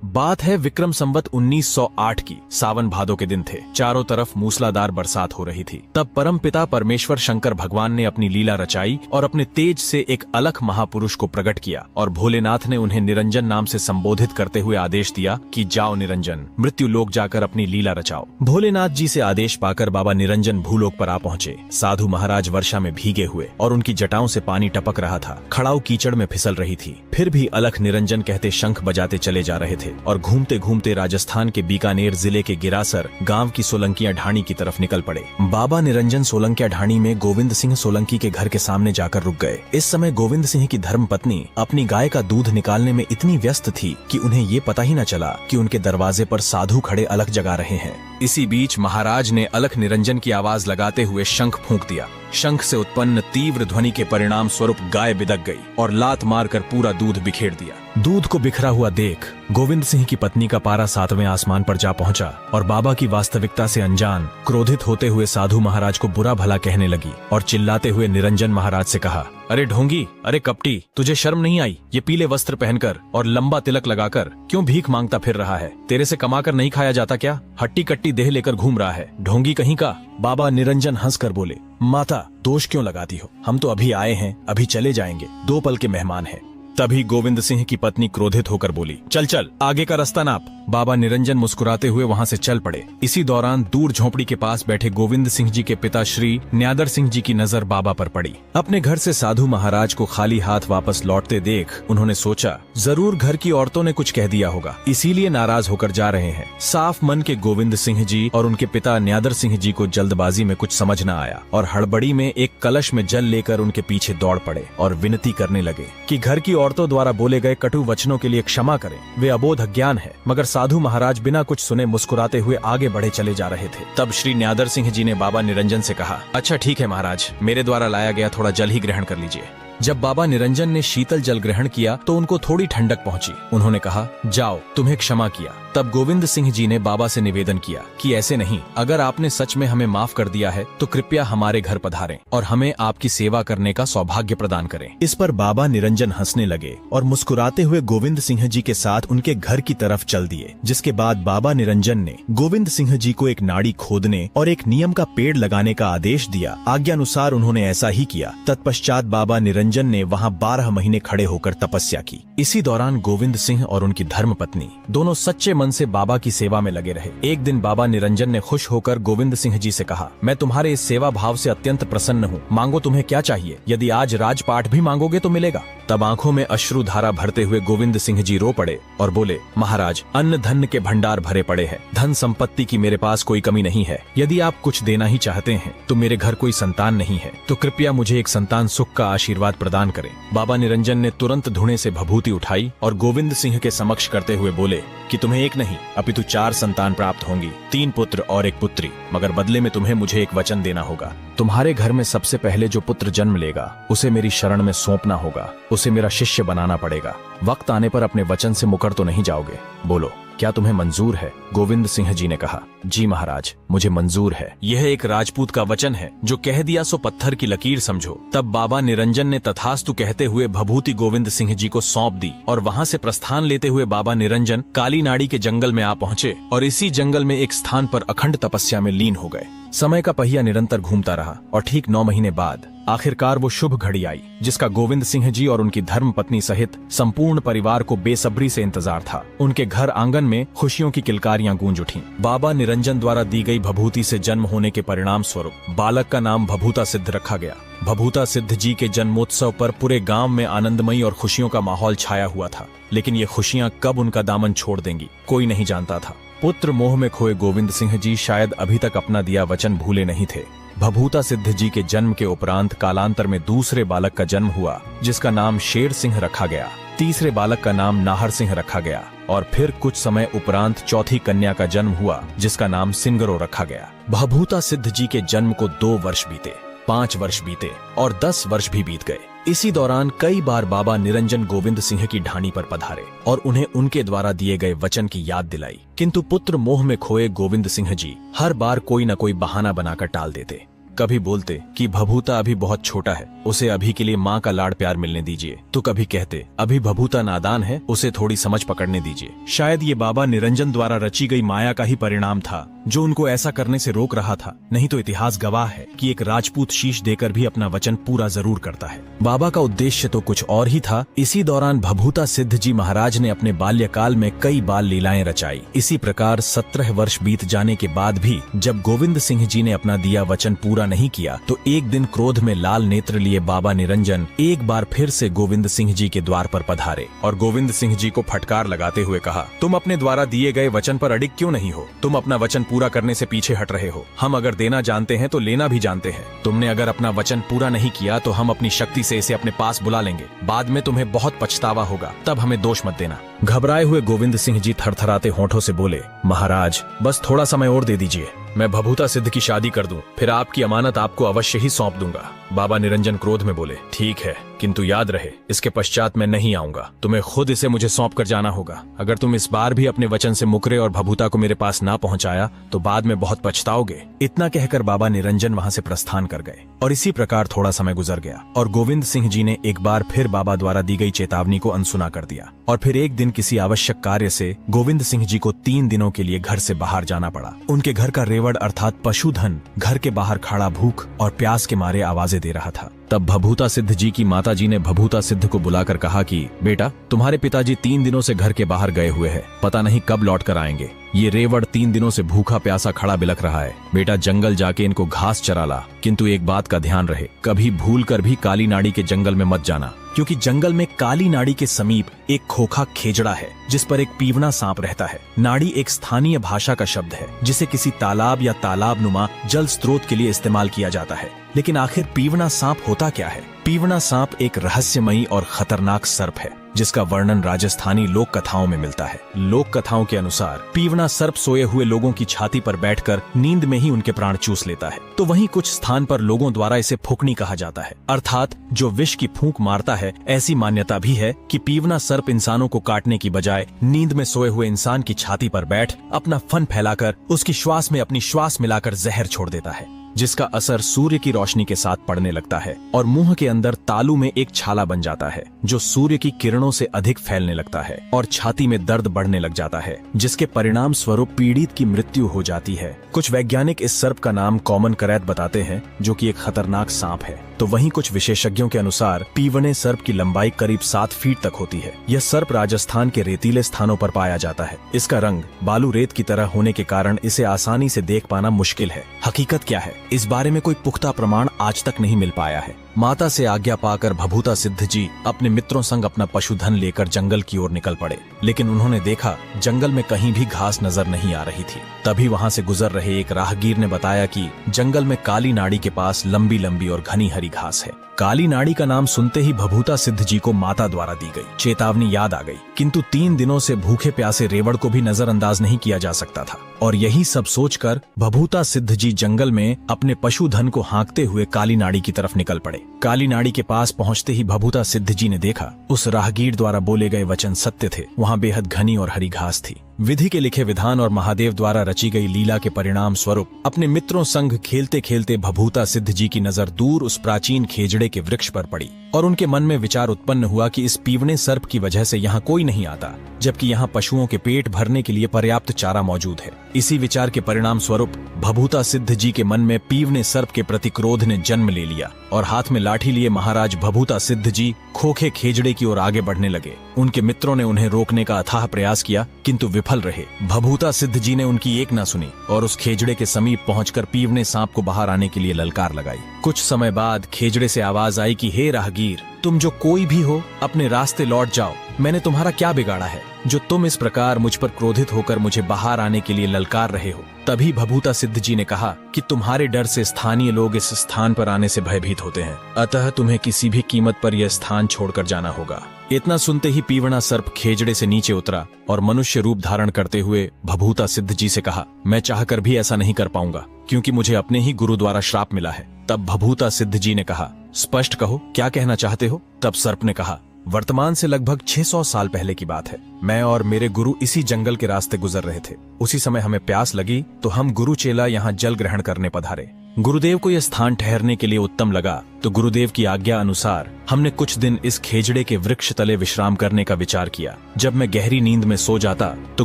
बात है विक्रम संवत 1908 की। सावन भादो के दिन थे। चारों तरफ मूसलाधार बरसात हो रही थी। तब परमपिता परमेश्वर शंकर भगवान ने अपनी लीला रचाई और अपने तेज से एक अलख महापुरुष को प्रकट किया और भोलेनाथ ने उन्हें निरंजन नाम से संबोधित करते हुए आदेश दिया कि जाओ निरंजन, मृत्यु लोक जाकर अपनी लीला रचाओ। भोलेनाथ जी से आदेश पाकर बाबा निरंजन भूलोक पर आ पहुँचे। साधु महाराज वर्षा में भीगे हुए और उनकी जटाओं से पानी टपक रहा था। खड़ाऊ कीचड़ में फिसल रही थी। फिर भी अलख निरंजन कहते शंख बजाते चले जा रहे थे और घूमते घूमते राजस्थान के बीकानेर जिले के गिरासर गांव की सोलंकिया ढाणी की तरफ निकल पड़े। बाबा निरंजन सोलंकिया ढाणी में गोविंद सिंह सोलंकी के घर के सामने जाकर रुक गए। इस समय गोविंद सिंह की धर्मपत्नी अपनी गाय का दूध निकालने में इतनी व्यस्त थी कि उन्हें ये पता ही न चला कि उनके दरवाजे पर साधु खड़े अलख जगा रहे हैं। इसी बीच महाराज ने अलख निरंजन की आवाज लगाते हुए शंख फूंक दिया। शंख से उत्पन्न तीव्र ध्वनि के परिणाम स्वरूप गाय बिदक गई और लात मारकर पूरा दूध बिखेर दिया। दूध को बिखरा हुआ देख गोविंद सिंह की पत्नी का पारा 7वें आसमान पर जा पहुंचा और बाबा की वास्तविकता से अनजान क्रोधित होते हुए साधु महाराज को बुरा भला कहने लगी और चिल्लाते हुए निरंजन महाराज से कहा, अरे ढोंगी, अरे कपटी, तुझे शर्म नहीं आई? ये पीले वस्त्र पहनकर और लंबा तिलक लगाकर क्यों भीख मांगता फिर रहा है? तेरे से कमाकर नहीं खाया जाता क्या? हट्टी कट्टी देह लेकर घूम रहा है, ढोंगी कहीं का। बाबा निरंजन हंसकर बोले, माता दोष क्यों लगाती हो? हम तो अभी आए हैं, अभी चले जाएंगे, 2 पल के मेहमान हैं। तभी गोविंद सिंह की पत्नी क्रोधित होकर बोली, चल चल, आगे का रास्ता नाप। बाबा निरंजन मुस्कुराते हुए वहां से चल पड़े। इसी दौरान दूर झोपड़ी के पास बैठे गोविंद सिंह जी के पिता श्री न्यादर सिंह जी की नजर बाबा पर पड़ी। अपने घर से साधु महाराज को खाली हाथ वापस लौटते देख उन्होंने सोचा, जरूर घर की औरतों ने कुछ कह दिया होगा, इसीलिए नाराज होकर जा रहे हैं। साफ मन के गोविंद सिंह जी और उनके पिता न्यादर सिंह जी को जल्दबाजी में कुछ समझ न आया और हड़बड़ी में एक कलश में जल लेकर उनके पीछे दौड़ पड़े और विनती करने लगे कि घर की औरतों द्वारा बोले गए कटु वचनों के लिए क्षमा करें, वे अबोध अज्ञान है। मगर साधु महाराज बिना कुछ सुने मुस्कुराते हुए आगे बढ़े चले जा रहे थे। तब श्री न्यादर सिंह जी ने बाबा निरंजन से कहा, अच्छा ठीक है महाराज, मेरे द्वारा लाया गया थोड़ा जल ही ग्रहण कर लीजिए। जब बाबा निरंजन ने शीतल जल ग्रहण किया तो उनको थोड़ी ठंडक पहुंची। उन्होंने कहा, जाओ, तुम्हें क्षमा किया। तब गोविंद सिंह जी ने बाबा से निवेदन किया कि ऐसे नहीं, अगर आपने सच में हमें माफ कर दिया है तो कृपया हमारे घर पधारें और हमें आपकी सेवा करने का सौभाग्य प्रदान करें। इस पर बाबा निरंजन हंसने लगे और मुस्कुराते हुए गोविंद सिंह जी के साथ उनके घर की तरफ चल दिए। जिसके बाद बाबा निरंजन ने गोविंद सिंह जी को एक नाड़ी खोदने और एक नियम का पेड़ लगाने का आदेश दिया। आज्ञानुसार उन्होंने ऐसा ही किया। तत्पश्चात बाबा निरंजन ने वहाँ 12 महीने खड़े होकर तपस्या की। इसी दौरान गोविंद सिंह और उनकी धर्मपत्नी दोनों सच्चे मन से बाबा की सेवा में लगे रहे। एक दिन बाबा निरंजन ने खुश होकर गोविंद सिंह जी से कहा, मैं तुम्हारे इस सेवा भाव से अत्यंत प्रसन्न हूँ, मांगो तुम्हें क्या चाहिए, यदि आज राजपाठ भी मांगोगे तो मिलेगा। तब आंखों में अश्रु धारा भरते हुए गोविंद सिंह जी रो पड़े और बोले, महाराज, अन्न धन के भंडार भरे पड़े हैं, धन संपत्ति की मेरे पास कोई कमी नहीं है। यदि आप कुछ देना ही चाहते हैं तो मेरे घर कोई संतान नहीं है, तो कृपया मुझे एक संतान सुख का आशीर्वाद प्रदान करें। बाबा निरंजन ने तुरंत धुने से भभूति उठाई और गोविंद सिंह के समक्ष करते हुए बोले कि तुम्हें एक नहीं अपितु 4 संतान प्राप्त होंगी, 3 पुत्र और 1 पुत्री, मगर बदले में तुम्हें मुझे एक वचन देना होगा। तुम्हारे घर में सबसे पहले जो पुत्र जन्म लेगा उसे मेरी शरण में सौंपना होगा, उसे मेरा शिष्य बनाना पड़ेगा। वक्त आने पर अपने वचन से मुकर तो नहीं जाओगे? बोलो, क्या तुम्हें मंजूर है? गोविंद सिंह जी ने कहा, जी महाराज, मुझे मंजूर है। यह एक राजपूत का वचन है, जो कह दिया सो पत्थर की लकीर समझो। तब बाबा निरंजन ने तथास्तु कहते हुए भभूति गोविंद सिंह जी को सौंप दी और वहाँ से प्रस्थान लेते हुए बाबा निरंजन काली नाड़ी के जंगल में आ पहुँचे और इसी जंगल में एक स्थान पर अखंड तपस्या में लीन हो गए। समय का पहिया निरंतर घूमता रहा और ठीक 9 महीने बाद आखिरकार वो शुभ घड़ी आई, जिसका गोविंद सिंह जी और उनकी धर्मपत्नी सहित संपूर्ण परिवार को बेसब्री से इंतजार था। उनके घर आंगन में खुशियों की किलकारियां गूंज उठीं। बाबा निरंजन द्वारा दी गई भभूति से जन्म होने के परिणाम स्वरूप बालक का नाम भभूता सिद्ध रखा गया। भभूता सिद्ध जी के जन्मोत्सव पर पूरे गांव में आनंदमयी और खुशियों का माहौल छाया हुआ था, लेकिन ये खुशियां कब उनका दामन छोड़ देंगी कोई नहीं जानता था। पुत्र मोह में खोए गोविंद सिंह जी शायद अभी तक अपना दिया वचन भूले नहीं थे। भभूता सिद्ध जी के जन्म के उपरांत कालांतर में दूसरे बालक का जन्म हुआ, जिसका नाम शेर सिंह रखा गया। तीसरे बालक का नाम नाहर सिंह रखा गया और फिर कुछ समय उपरांत चौथी कन्या का जन्म हुआ, जिसका नाम सिंगरो रखा गया। भभूता सिद्ध जी के जन्म को 2 वर्ष बीते, 5 वर्ष बीते और 10 वर्ष भी बीत गए। इसी दौरान कई बार बाबा निरंजन गोविंद सिंह की ढाणी पर पधारे और उन्हें उनके द्वारा दिए गए वचन की याद दिलाई, किंतु पुत्र मोह में खोए गोविंद सिंह जी हर बार कोई न कोई बहाना बनाकर टाल देते। कभी बोलते कि भभूता अभी बहुत छोटा है, उसे अभी के लिए माँ का लाड प्यार मिलने दीजिए, तो कभी कहते अभी भभूता नादान है, उसे थोड़ी समझ पकड़ने दीजिए। शायद ये बाबा निरंजन द्वारा रची गई माया का ही परिणाम था जो उनको ऐसा करने से रोक रहा था, नहीं तो इतिहास गवाह है कि एक राजपूत शीश देकर भी अपना वचन पूरा जरूर करता है। बाबा का उद्देश्य तो कुछ और ही था। इसी दौरान भभूता सिद्ध जी महाराज ने अपने बाल्यकाल में कई बाल लीलाएं रचाई। इसी प्रकार 17 वर्ष बीत जाने के बाद भी जब गोविंद सिंह जी ने अपना दिया वचन पूरा नहीं किया, तो एक दिन क्रोध में लाल नेत्र लिए बाबा निरंजन एक बार फिर से गोविंद सिंह जी के द्वार पर पधारे और गोविंद सिंह जी को फटकार लगाते हुए कहा, तुम अपने द्वारा दिए गए वचन पर अडिग क्यों नहीं हो? तुम अपना वचन पूरा करने से पीछे हट रहे हो। हम अगर देना जानते हैं तो लेना भी जानते हैं। तुमने अगर अपना वचन पूरा नहीं किया तो हम अपनी शक्ति से इसे अपने पास बुला लेंगे। बाद में तुम्हें बहुत पछतावा होगा, तब हमें दोष मत देना। घबराए हुए गोविंद सिंह जी थरथराते होंठों से बोले, महाराज बस थोड़ा समय और दे दीजिए, मैं भभूता सिद्ध की शादी कर दूं, फिर आपकी अमानत आपको अवश्य ही सौंप दूंगा। बाबा निरंजन क्रोध में बोले, ठीक है, किंतु याद रहे इसके पश्चात मैं नहीं आऊंगा। तुम्हें खुद इसे मुझे सौंप कर जाना होगा। अगर तुम इस बार भी अपने वचन से मुकरे और भभूता को मेरे पास ना पहुंचाया तो बाद में बहुत पछताओगे। इतना कहकर बाबा निरंजन वहां से प्रस्थान कर गए और इसी प्रकार थोड़ा समय गुजर गया और गोविंद सिंह जी ने एक बार फिर बाबा द्वारा दी गई चेतावनी को अनसुना कर दिया और फिर एक दिन किसी आवश्यक कार्य से गोविंद सिंह जी को 3 दिनों के लिए घर से बाहर जाना पड़ा। उनके घर का रेवड़ अर्थात पशुधन घर के बाहर खड़ा भूख और प्यास के मारे आवाजें दे रहा था। तब भभूता सिद्ध जी की माता जी ने भभूता सिद्ध को बुलाकर कहा कि बेटा, तुम्हारे पिताजी 3 दिनों से घर के बाहर गए हुए हैं, पता नहीं कब लौट कर आएंगे। ये रेवड़ 3 दिनों से भूखा प्यासा खड़ा बिलख रहा है। बेटा जंगल जाके इनको घास चरा ला, किंतु एक बात का ध्यान रहे, कभी भूल कर भी काली नाड़ी के जंगल में मत जाना, क्योंकि जंगल में काली नाड़ी के समीप एक खोखा खेजड़ा है जिस पर एक पीवना सांप रहता है। नाड़ी एक स्थानीय भाषा का शब्द है जिसे किसी तालाब या तालाब नुमा जल स्रोत के लिए इस्तेमाल किया जाता है। लेकिन आखिर पीवना सांप होता क्या है? पीवना सांप एक रहस्यमयी और खतरनाक सर्प है जिसका वर्णन राजस्थानी लोक कथाओं में मिलता है। लोक कथाओं के अनुसार पीवना सर्प सोए हुए लोगों की छाती पर बैठकर नींद में ही उनके प्राण चूस लेता है। तो वहीं कुछ स्थान पर लोगों द्वारा इसे फूकनी कहा जाता है, अर्थात जो विष की फूंक मारता है। ऐसी मान्यता भी है कि पीवना सर्प इंसानों को काटने की बजाय नींद में सोए हुए इंसान की छाती पर बैठ अपना फन फैलाकर उसकी श्वास में अपनी श्वास मिलाकर जहर छोड़ देता है, जिसका असर सूर्य की रोशनी के साथ पड़ने लगता है और मुंह के अंदर तालू में एक छाला बन जाता है जो सूर्य की किरणों से अधिक फैलने लगता है और छाती में दर्द बढ़ने लग जाता है, जिसके परिणाम स्वरूप पीड़ित की मृत्यु हो जाती है। कुछ वैज्ञानिक इस सर्प का नाम कॉमन करैत बताते हैं जो कि एक खतरनाक सांप है। तो वहीं कुछ विशेषज्ञों के अनुसार पीवने सर्प की लंबाई करीब 7 फीट तक होती है। यह सर्प राजस्थान के रेतीले स्थानों पर पाया जाता है। इसका रंग बालू रेत की तरह होने के कारण इसे आसानी से देख पाना मुश्किल है। हकीकत क्या है, इस बारे में कोई पुख्ता प्रमाण आज तक नहीं मिल पाया है। माता से आज्ञा पाकर भभूता सिद्ध जी अपने मित्रों संग अपना पशुधन लेकर जंगल की ओर निकल पड़े, लेकिन उन्होंने देखा जंगल में कहीं भी घास नजर नहीं आ रही थी। तभी वहां से गुजर रहे एक राहगीर ने बताया कि जंगल में काली नाड़ी के पास लंबी लंबी और घनी हरी घास है। काली नाड़ी का नाम सुनते ही भभूता सिद्ध जी को माता द्वारा दी गई चेतावनी याद आ गई, किंतु 3 दिनों से भूखे प्यासे रेवड़ को भी नजरअंदाज नहीं किया जा सकता था। और यही सब सोचकर भभूता सिद्ध जी जंगल में अपने पशुधन को हाँकते हुए काली नाड़ी की तरफ निकल पड़े। काली नाड़ी के पास पहुंचते ही भभूता सिद्ध जी ने देखा उस राहगीर द्वारा बोले गए वचन सत्य थे। वहां बेहद घनी और हरी घास थी। विधि के लिखे विधान और महादेव द्वारा रची गई लीला के परिणाम स्वरूप अपने मित्रों संग खेलते खेलते भभूता सिद्ध जी की नजर दूर उस प्राचीन खेजड़े के वृक्ष पर पड़ी और उनके मन में विचार उत्पन्न हुआ कि इस पीवने सर्प की वजह से यहाँ कोई नहीं आता, जबकि यहाँ पशुओं के पेट भरने के लिए पर्याप्त चारा मौजूद है। इसी विचार के परिणाम स्वरूप भभूता सिद्ध जी के मन में पीवने सर्प के प्रति क्रोध ने जन्म ले लिया और हाथ में लाठी लिए महाराज भभूता सिद्ध जी खोखे खेजड़े की ओर आगे बढ़ने लगे। उनके मित्रों ने उन्हें रोकने का अथाह प्रयास किया, किंतु विफल रहे। भभूता सिद्ध जी ने उनकी एक न सुनी और उस खेजड़े के समीप पहुंचकर पीवने सांप को बाहर आने के लिए ललकार लगाई। कुछ समय बाद खेजड़े से आवाज आई कि हे राहगीर, तुम जो कोई भी हो अपने रास्ते लौट जाओ। मैंने तुम्हारा क्या बिगाड़ा है जो तुम इस प्रकार मुझ पर क्रोधित होकर मुझे बाहर आने के लिए ललकार रहे हो? तभी भभूता सिद्ध जी ने कहा कि तुम्हारे डर से स्थानीय लोग इस स्थान पर आने से भयभीत होते हैं, अतः तुम्हें किसी भी कीमत पर यह स्थान छोड़कर जाना होगा। इतना सुनते ही पीवना सर्प खेजड़े से नीचे उतरा और मनुष्य रूप धारण करते हुए भभूता सिद्ध जी से कहा, मैं चाहकर भी ऐसा नहीं कर पाऊंगा क्योंकि मुझे अपने ही गुरु द्वारा श्राप मिला है। तब भभूता सिद्ध जी ने कहा, स्पष्ट कहो क्या कहना चाहते हो? तब सर्प ने कहा, वर्तमान से लगभग 600 साल पहले की बात है। मैं और मेरे गुरु इसी जंगल के रास्ते गुजर रहे थे। उसी समय हमें प्यास लगी तो हम गुरु चेला यहाँ जल ग्रहण करने पधारे। गुरुदेव को यह स्थान ठहरने के लिए उत्तम लगा तो गुरुदेव की आज्ञा अनुसार हमने कुछ दिन इस खेजड़े के वृक्ष तले विश्राम करने का विचार किया। जब मैं गहरी नींद में सो जाता तो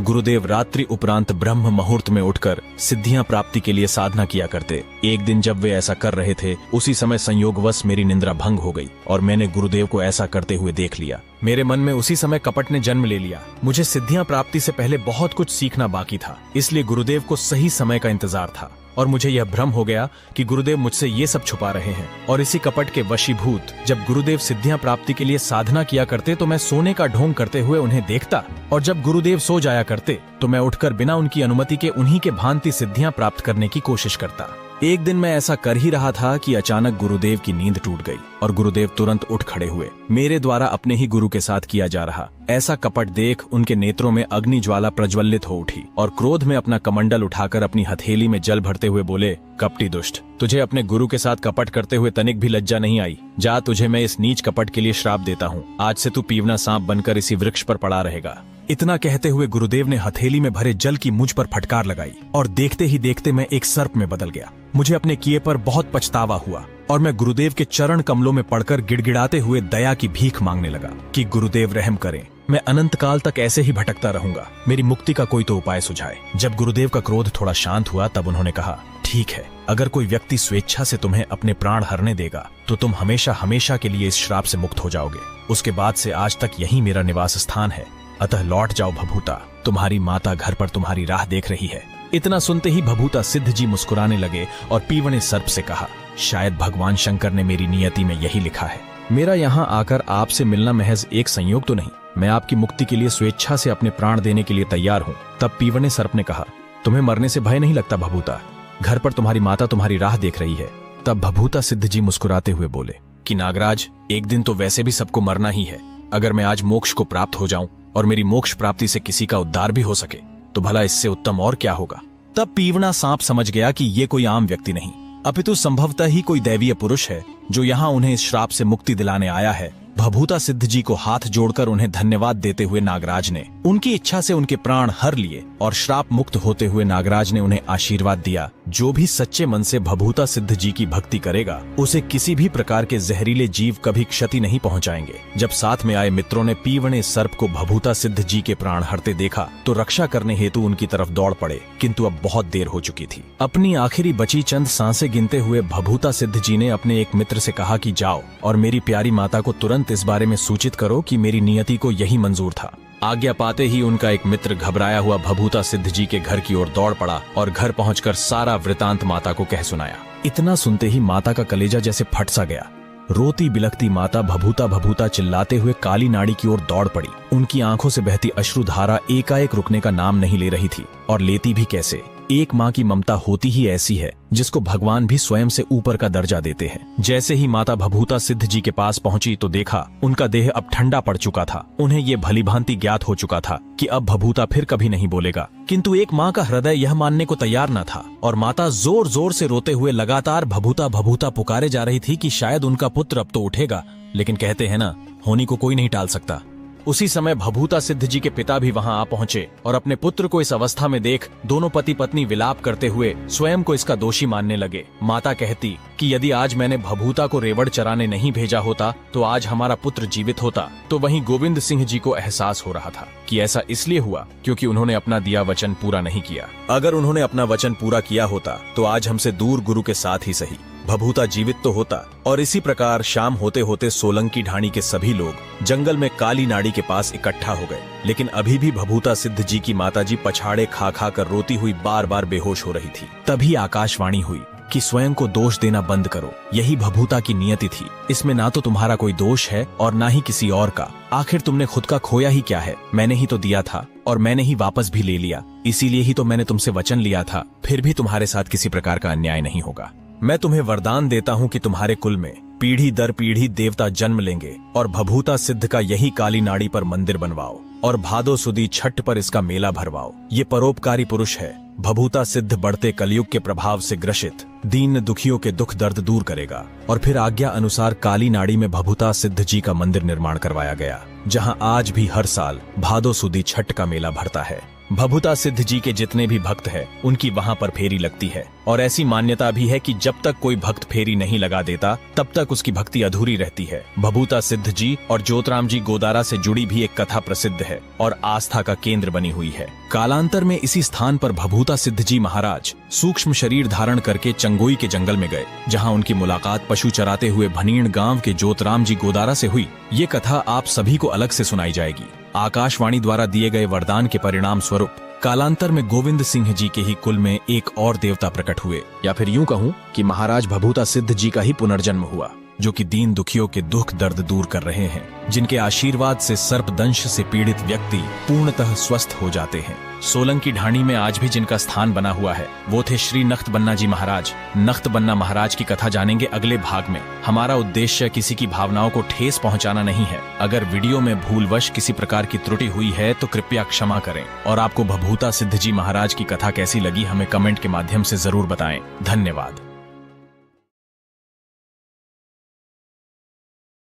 गुरुदेव रात्रि उपरांत ब्रह्म मुहूर्त में उठकर सिद्धियां प्राप्ति के लिए साधना किया करते। एक दिन जब वे ऐसा कर रहे थे उसी समय संयोगवश मेरी निंद्रा भंग हो गई और मैंने गुरुदेव को ऐसा करते हुए देख लिया। मेरे मन में उसी समय कपट ने जन्म ले लिया। मुझे सिद्धियां प्राप्ति से पहले बहुत कुछ सीखना बाकी था, इसलिए गुरुदेव को सही समय का इंतजार था और मुझे यह भ्रम हो गया कि गुरुदेव मुझसे ये सब छुपा रहे हैं। और इसी कपट के वशीभूत जब गुरुदेव सिद्धियां प्राप्ति के लिए साधना किया करते तो मैं सोने का ढोंग करते हुए उन्हें देखता और जब गुरुदेव सो जाया करते तो मैं उठकर बिना उनकी अनुमति के उन्हीं के भांति सिद्धियां प्राप्त करने की कोशिश करता। एक दिन मैं ऐसा कर ही रहा था कि अचानक गुरुदेव की नींद टूट गई और गुरुदेव तुरंत उठ खड़े हुए। मेरे द्वारा अपने ही गुरु के साथ किया जा रहा ऐसा कपट देख उनके नेत्रों में अग्नि ज्वाला प्रज्वलित हो उठी और क्रोध में अपना कमंडल उठाकर अपनी हथेली में जल भरते हुए बोले, कपटी दुष्ट, तुझे अपने गुरु के साथ कपट करते हुए तनिक भी लज्जा नहीं आई? जा, तुझे मैं इस नीच कपट के लिए श्राप देता हूँ। आज से तू पीवना सांप बनकर इसी वृक्ष पर पड़ा रहेगा। इतना कहते हुए गुरुदेव ने हथेली में भरे जल की मुझ पर फटकार लगाई और देखते ही देखते मैं एक सर्प में बदल गया। मुझे अपने किए पर बहुत पछतावा हुआ और मैं गुरुदेव के चरण कमलों में पड़कर गिड़गिड़ाते हुए दया की भीख मांगने लगा कि गुरुदेव रहम करें, मैं अनंत काल तक ऐसे ही भटकता रहूंगा, मेरी मुक्ति का कोई तो उपाय सुझाए। जब गुरुदेव का क्रोध थोड़ा शांत हुआ तब उन्होंने कहा, ठीक है, अगर कोई व्यक्ति स्वेच्छा से तुम्हें अपने प्राण हरने देगा तो तुम हमेशा हमेशा के लिए इस श्राप से मुक्त हो जाओगे। उसके बाद से आज तक यही मेरा निवास स्थान है, अतः लौट जाओ भभूता, तुम्हारी माता घर पर तुम्हारी राह देख रही है। इतना सुनते ही भभूता सिद्ध जी मुस्कुराने लगे और पीवने सर्प से कहा, शायद भगवान शंकर ने मेरी नियति में यही लिखा है। मेरा यहाँ आकर आपसे मिलना महज एक संयोग तो नहीं, मैं आपकी मुक्ति के लिए स्वेच्छा से अपने प्राण देने के लिए तैयार हूँ। तब पीवने सर्प ने कहा, तुम्हें मरने से भय नहीं लगता भभूता? घर पर तुम्हारी माता तुम्हारी राह देख रही है। तब भभूता सिद्ध जी मुस्कुराते हुए बोले कि नागराज, एक दिन तो वैसे भी सबको मरना ही है। अगर मैं आज मोक्ष को प्राप्त हो जाऊं और मेरी मोक्ष प्राप्ति से किसी का उद्धार भी हो सके तो भला इससे उत्तम और क्या होगा। तब पीवना सांप समझ गया कि ये कोई आम व्यक्ति नहीं अपितु संभवतः ही कोई दैवीय पुरुष है जो यहाँ उन्हें इस श्राप से मुक्ति दिलाने आया है। भभूता सिद्ध जी को हाथ जोड़कर उन्हें धन्यवाद देते हुए नागराज ने उनकी इच्छा से उनके प्राण हर लिए और श्राप मुक्त होते हुए नागराज ने उन्हें आशीर्वाद दिया, जो भी सच्चे मन से भभूता सिद्ध जी की भक्ति करेगा उसे किसी भी प्रकार के जहरीले जीव कभी क्षति नहीं पहुंचाएंगे। जब साथ में आए मित्रों ने पीवने सर्प को भभूता सिद्ध जी के प्राण हरते देखा तो रक्षा करने हेतु उनकी तरफ दौड़ पड़े, किंतु अब बहुत देर हो चुकी थी। अपनी आखिरी बची चंद सांसें गिनते हुए भभूता सिद्ध जी ने अपने एक मित्र से कहा कि जाओ और मेरी प्यारी माता को तुरंत इस बारे में सूचित करो कि मेरी नियति को यही मंजूर था। आज्ञा पाते ही उनका एक मित्र घबराया हुआ भभूता सिद्ध जी के घर की ओर दौड़ पड़ा और घर पहुंचकर सारा वृतांत माता को कह सुनाया। इतना सुनते ही माता का कलेजा जैसे फट सा गया। रोती बिलखती माता भभूता भभूता चिल्लाते हुए काली नाड़ी की ओर दौड़ पड़ी। उनकी आंखों से बहती अश्रुधारा एकाएक रुकने का नाम नहीं ले रही थी, और लेती भी कैसे। एक माँ की ममता होती ही ऐसी है जिसको भगवान भी स्वयं से ऊपर का दर्जा देते हैं। जैसे ही माता भभूता सिद्ध जी के पास पहुंची तो देखा उनका देह अब ठंडा पड़ चुका था। उन्हें ये भलीभांति ज्ञात हो चुका था कि अब भभूता फिर कभी नहीं बोलेगा, किंतु एक माँ का हृदय यह मानने को तैयार न था और माता जोर जोर से रोते हुए लगातार भभूता भभूता पुकारे जा रही थी कि शायद उनका पुत्र अब तो उठेगा, लेकिन कहते हैं ना, होनी को कोई नहीं टाल सकता। उसी समय भभूता सिद्ध जी के पिता भी वहां आ पहुंचे और अपने पुत्र को इस अवस्था में देख दोनों पति पत्नी विलाप करते हुए स्वयं को इसका दोषी मानने लगे। माता कहती कि यदि आज मैंने भभूता को रेवड़ चराने नहीं भेजा होता तो आज हमारा पुत्र जीवित होता। तो वहीं गोविंद सिंह जी को एहसास हो रहा था कि ऐसा इसलिए हुआ क्योंकि उन्होंने अपना दिया वचन पूरा नहीं किया। अगर उन्होंने अपना वचन पूरा किया होता तो आज हमसे दूर गुरु के साथ ही सही भभूता जीवित तो होता। और इसी प्रकार शाम होते होते सोलंकी ढाणी के सभी लोग जंगल में काली नाड़ी के पास इकट्ठा हो गए, लेकिन अभी भी भभूता सिद्ध जी की माताजी पछाड़े खा खा कर रोती हुई बार बार बेहोश हो रही थी। तभी आकाशवाणी हुई कि स्वयं को दोष देना बंद करो, यही भभूता की नियति थी। इसमें ना तो तुम्हारा कोई दोष है और ना ही किसी और का। आखिर तुमने खुद का खोया ही क्या है, मैंने ही तो दिया था और मैंने ही वापस भी ले लिया। इसीलिए ही तो मैंने तुमसे वचन लिया था, फिर भी तुम्हारे साथ किसी प्रकार का अन्याय नहीं होगा। मैं तुम्हें वरदान देता हूँ कि तुम्हारे कुल में पीढ़ी दर पीढ़ी देवता जन्म लेंगे और भभूता सिद्ध का यही काली नाड़ी पर मंदिर बनवाओ और भादो सुदी छठ पर इसका मेला भरवाओ। ये परोपकारी पुरुष है। भभूता सिद्ध बढ़ते कलयुग के प्रभाव से ग्रसित दीन दुखियों के दुख दर्द दूर करेगा। और फिर आज्ञा अनुसार काली नाड़ी में भभूता सिद्ध जी का मंदिर निर्माण करवाया गया, जहां आज भी हर साल भादो सुदी छठ का मेला भरता है। भभुता सिद्ध जी के जितने भी भक्त हैं, उनकी वहां पर फेरी लगती है। और ऐसी मान्यता भी है कि जब तक कोई भक्त फेरी नहीं लगा देता तब तक उसकी भक्ति अधूरी रहती है। भभुता सिद्ध जी और ज्योतराम जी गोदारा से जुड़ी भी एक कथा प्रसिद्ध है और आस्था का केंद्र बनी हुई है। कालांतर में इसी स्थान पर भभुता सिद्ध जी महाराज सूक्ष्म शरीर धारण करके चंगोई के जंगल में गए, जहां उनकी मुलाकात पशु चराते हुए भनीण गांव के ज्योतराम जी गोदारा से हुई। ये कथा आप सभी को अलग से सुनाई जाएगी। आकाशवाणी द्वारा दिए गए वरदान के परिणाम स्वरूप कालांतर में गोविंद सिंह जी के ही कुल में एक और देवता प्रकट हुए, या फिर यूं कहूं कि महाराज भभुता सिद्ध जी का ही पुनर्जन्म हुआ, जो कि दीन दुखियों के दुख दर्द दूर कर रहे हैं, जिनके आशीर्वाद से सर्पदंश से पीड़ित व्यक्ति पूर्णतः स्वस्थ हो जाते हैं। सोलंकी ढाणी में आज भी जिनका स्थान बना हुआ है वो थे श्री नख्तबन्ना जी महाराज। नख्तबन्ना महाराज की कथा जानेंगे अगले भाग में। हमारा उद्देश्य किसी की भावनाओं को ठेस पहुंचाना नहीं है। अगर वीडियो में भूलवश किसी प्रकार की त्रुटि हुई है तो कृपया क्षमा करें। और आपको भभुता सिद्ध जी महाराज की कथा कैसी लगी हमें कमेंट के माध्यम से जरूर बताएं। धन्यवाद।